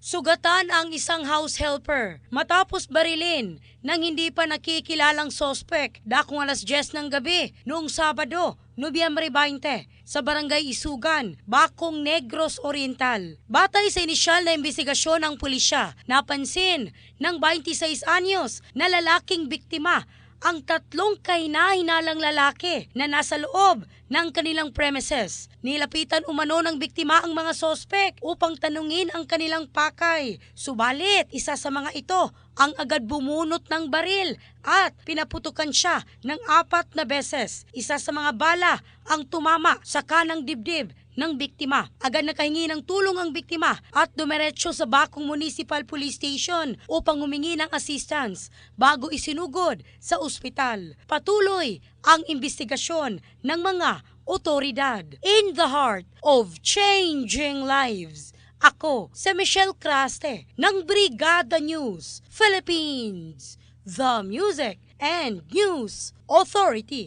Sugatan ang isang house helper matapos barilin ng hindi pa nakikilalang sospek dakong alas 10 ng gabi noong Sabado, Nobyembre 20 sa Barangay Isugan, Bacong Negros Oriental. Batay sa inisyal na imbestigasyon ng pulisya, napansin ng 26 anyos na lalaking biktima ang tatlong kahina-hinalang lalaki na nasa loob ng kanilang premises. Nilapitan umano ng biktima ang mga sospek upang tanungin ang kanilang pakay. Subalit, isa sa mga ito ang agad bumunot ng baril at pinaputukan siya ng 4 na beses. Isa sa mga bala ang tumama sa kanang dibdib ng biktima. Agad nakahingi ng tulong ang biktima at dumiretso sa Bacong Municipal Police Station upang humingi ng assistance bago isinugod sa ospital. Patuloy ang investigasyon ng mga otoridad. In the heart of changing lives, ako si Michelle Craste ng Brigada News Philippines, the Music and News Authority.